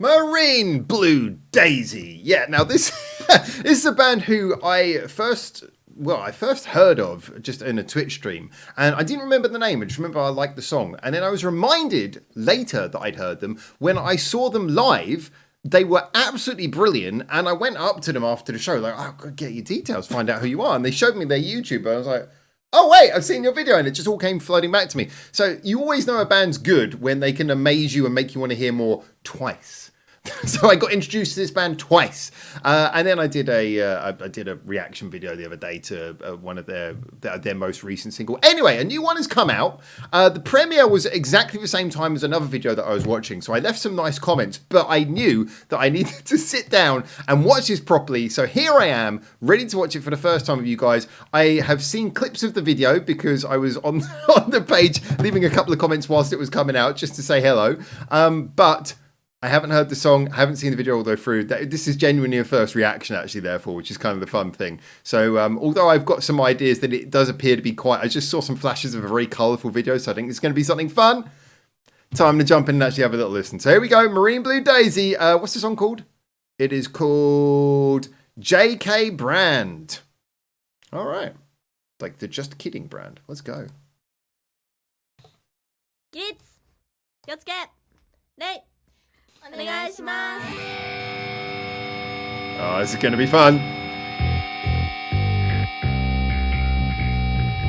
Marine Blue Daisy. Yeah, now this is a band who I first heard of just in a Twitch stream, and I didn't remember the name. I just remember I liked the song, and then I was reminded later that I'd heard them when I saw them live. They were absolutely brilliant, and I went up to them after the show, like, "Oh, I've got to get your details, find out who you are." And they showed me their YouTube, and I was like, "Oh wait, I've seen your video," and it just all came flooding back to me. So you always know a band's good when they can amaze you and make you want to hear more twice. So I got introduced to this band twice, and then I did a reaction video the other day to one of their most recent single. Anyway, a new one has come out. The premiere was exactly the same time as another video that I was watching, so I left some nice comments, but I knew that I needed to sit down and watch this properly. So here I am, ready to watch it for the first time with you guys. I have seen clips of the video because I was on the page leaving a couple of comments whilst it was coming out just to say hello, but I haven't heard the song, I haven't seen the video all the way through. This is genuinely a first reaction, actually, therefore, which is kind of the fun thing. So, although I've got some ideas that it does appear to be quite... I just saw some flashes of a very colourful video, so I think it's going to be something fun. Time to jump in and actually have a little listen. So here we go, Marine Blue Daisy. What's the song called? It is called J.K. Brand. All right. Like the Just Kidding brand. Let's go. Kids, 気をつけ。礼。お願いします。 Oh, this is going to be fun.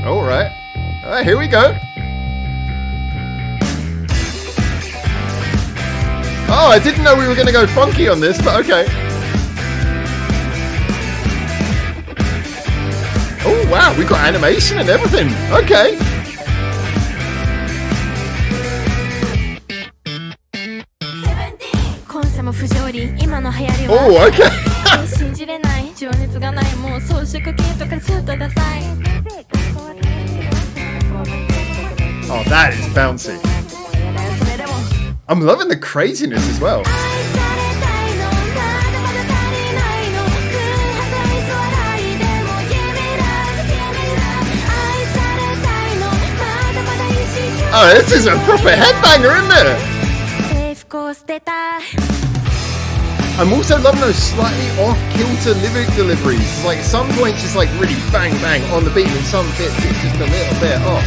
All right. All right, here we go. Oh, I didn't know we were going to go funky on this, but okay. Oh, wow, we got animation and everything. Okay. Oh, okay. Oh, that is bouncy. I'm loving the craziness as well. Oh, this is a proper headbanger, isn't it? I'm also loving those slightly off-kilter lyric deliveries. Like, some points it's like really bang bang on the beat, and some bits it's just a little bit off.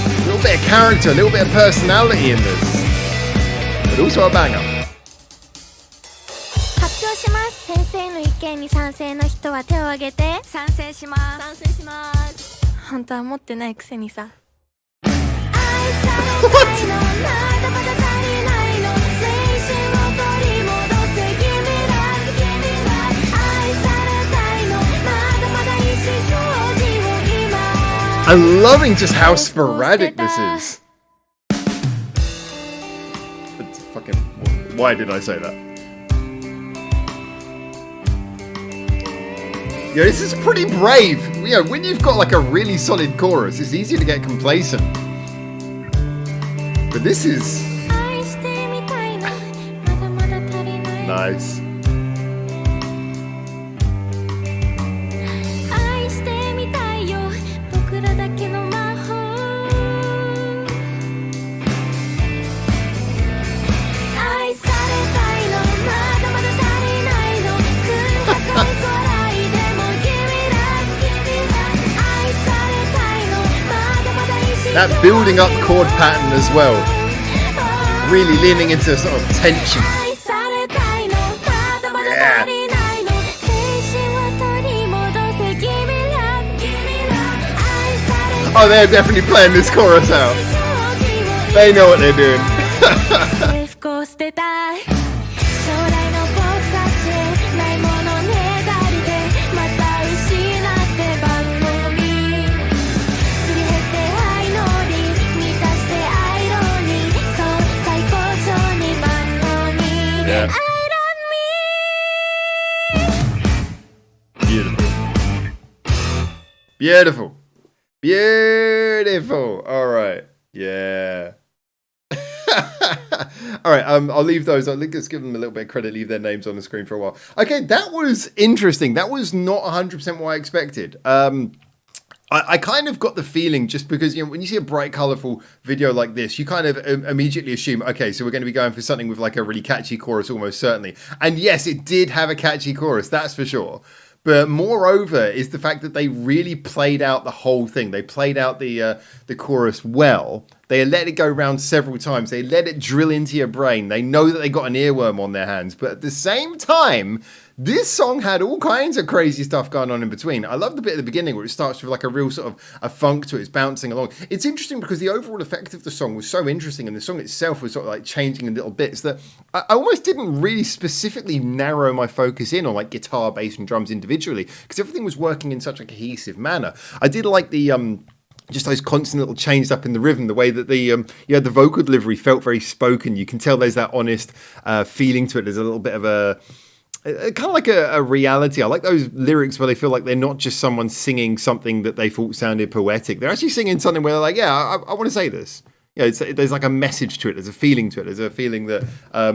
A little bit of character, a little bit of personality in this. But also a banger. 発表します。先生の意見に賛成の人は手を挙げて。賛成します。賛成します。本当は持ってないくせにさ。I'm loving just how sporadic this is. It's fucking... Why did I say that? Yeah, this is pretty brave. You know, when you've got like a really solid chorus, it's easy to get complacent. But this is... Nice. That building up chord pattern as well, really leaning into sort of tension. Yeah. Oh, they're definitely playing this chorus out. They know what they're doing. Yeah. Beautiful. Beautiful. All right. Yeah. All right. I'll leave those. Let's give them a little bit of credit. Leave their names on the screen for a while. Okay, that was interesting. That was not 100% what I expected. I kind of got the feeling, just because, when you see a bright, colourful video like this, you kind of immediately assume, okay, so we're going to be going for something with like a really catchy chorus, almost certainly. And yes, it did have a catchy chorus, that's for sure. But moreover is the fact that they really played out the whole thing. They played out the chorus well. They let it go round several times. They let it drill into your brain. They know that they got an earworm on their hands. But at the same time, this song had all kinds of crazy stuff going on in between. I love the bit at the beginning where it starts with like a real sort of a funk to it. It's bouncing along. It's interesting because the overall effect of the song was so interesting, and the song itself was sort of like changing in little bits, that I almost didn't really specifically narrow my focus in on like guitar, bass, and drums individually, because everything was working in such a cohesive manner. I did like the just those constant little changes up in the rhythm, the way that the the vocal delivery felt very spoken. You can tell there's that honest feeling to it. There's a little bit of a kind of like a reality. I like those lyrics where they feel like they're not just someone singing something that they thought sounded poetic. They're actually singing something where they're like, yeah, I want to say this. There's like a message to it. There's a feeling to it. There's a feeling that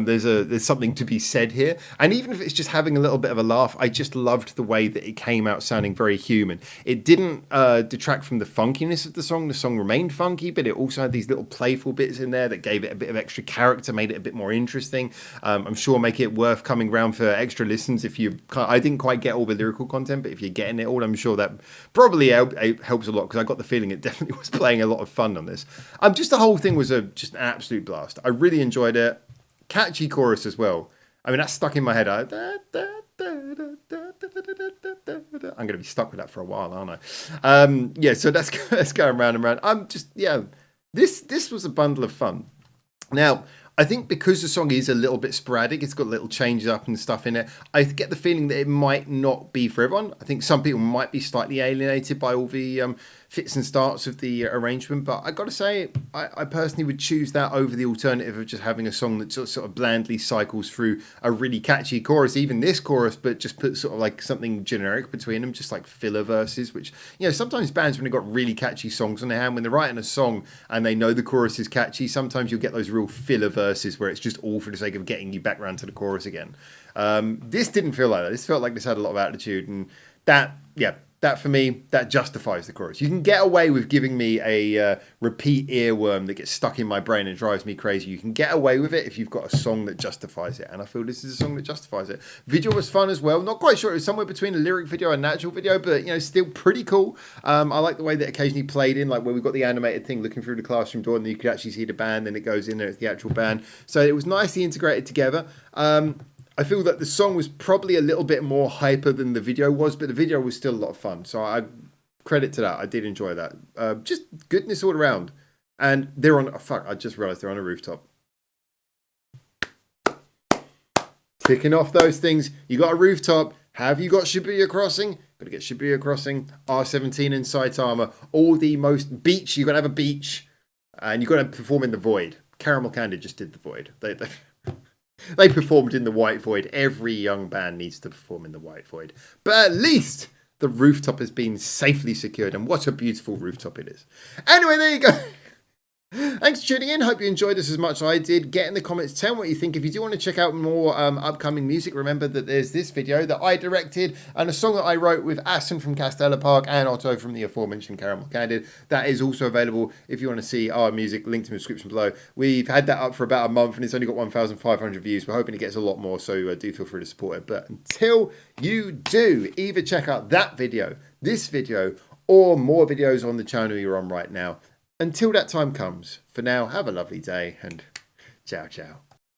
there's something to be said here. And even if it's just having a little bit of a laugh, I just loved the way that it came out sounding very human. It didn't detract from the funkiness of the song. The song remained funky, but it also had these little playful bits in there that gave it a bit of extra character, made it a bit more interesting. I'm sure make it worth coming round for extra listens if you can't. I didn't quite get all the lyrical content, but if you're getting it all, I'm sure that probably helps a lot, because I got the feeling it definitely was playing a lot of fun on this. Just the whole thing was just an absolute blast. I really enjoyed it. Catchy chorus as well. I mean, that's stuck in my head. I'm going to be stuck with that for a while, aren't I? So that's going round and round. This was a bundle of fun. Now, I think because the song is a little bit sporadic, it's got little changes up and stuff in it, I get the feeling that it might not be for everyone. I think some people might be slightly alienated by all the fits and starts of the arrangement, but I got to say, I personally would choose that over the alternative of just having a song that sort of blandly cycles through a really catchy chorus, even this chorus, but just put sort of like something generic between them, just like filler verses, which, sometimes bands, when they've got really catchy songs on their hand, when they're writing a song and they know the chorus is catchy, sometimes you'll get those real filler verses where it's just all for the sake of getting you back around to the chorus again. This didn't feel like that. This felt like this had a lot of attitude, and that for me, that justifies the chorus. You can get away with giving me a repeat earworm that gets stuck in my brain and drives me crazy. You can get away with it if you've got a song that justifies it, and I feel this is a song that justifies it. Video was fun as well. Not quite sure, it was somewhere between a lyric video and an actual video, but still pretty cool. I like the way that occasionally played in, like where we've got the animated thing looking through the classroom door, and then you could actually see the band, then it goes in there, it's the actual band. So it was nicely integrated together. I feel that the song was probably a little bit more hyper than the video was, but the video was still a lot of fun. So I credit to that. I did enjoy that. Just goodness all around. And they're on... I just realised they're on a rooftop. Ticking off those things. You got a rooftop. Have you got Shibuya Crossing? Got to get Shibuya Crossing, R17 and Saitama. All the most beach. You've got to have a beach. And you've got to perform in the void. Caramel Candid just did the void. They performed in the White Void. Every young band needs to perform in the White Void. But at least the rooftop has been safely secured. And what a beautiful rooftop it is. Anyway, there you go. Thanks for tuning in. Hope you enjoyed this as much as I did. Get in the comments, tell me what you think. If you do want to check out more upcoming music, remember that there's this video that I directed and a song that I wrote with ASSUN from Castella Park and Otto from the aforementioned Caramel Candid. That is also available if you want to see our music, linked in the description below. We've had that up for about a month and it's only got 1,500 views. We're hoping it gets a lot more, so do feel free to support it. But until you do, either check out that video, this video, or more videos on the channel you're on right now. Until that time comes, for now, have a lovely day and ciao, ciao.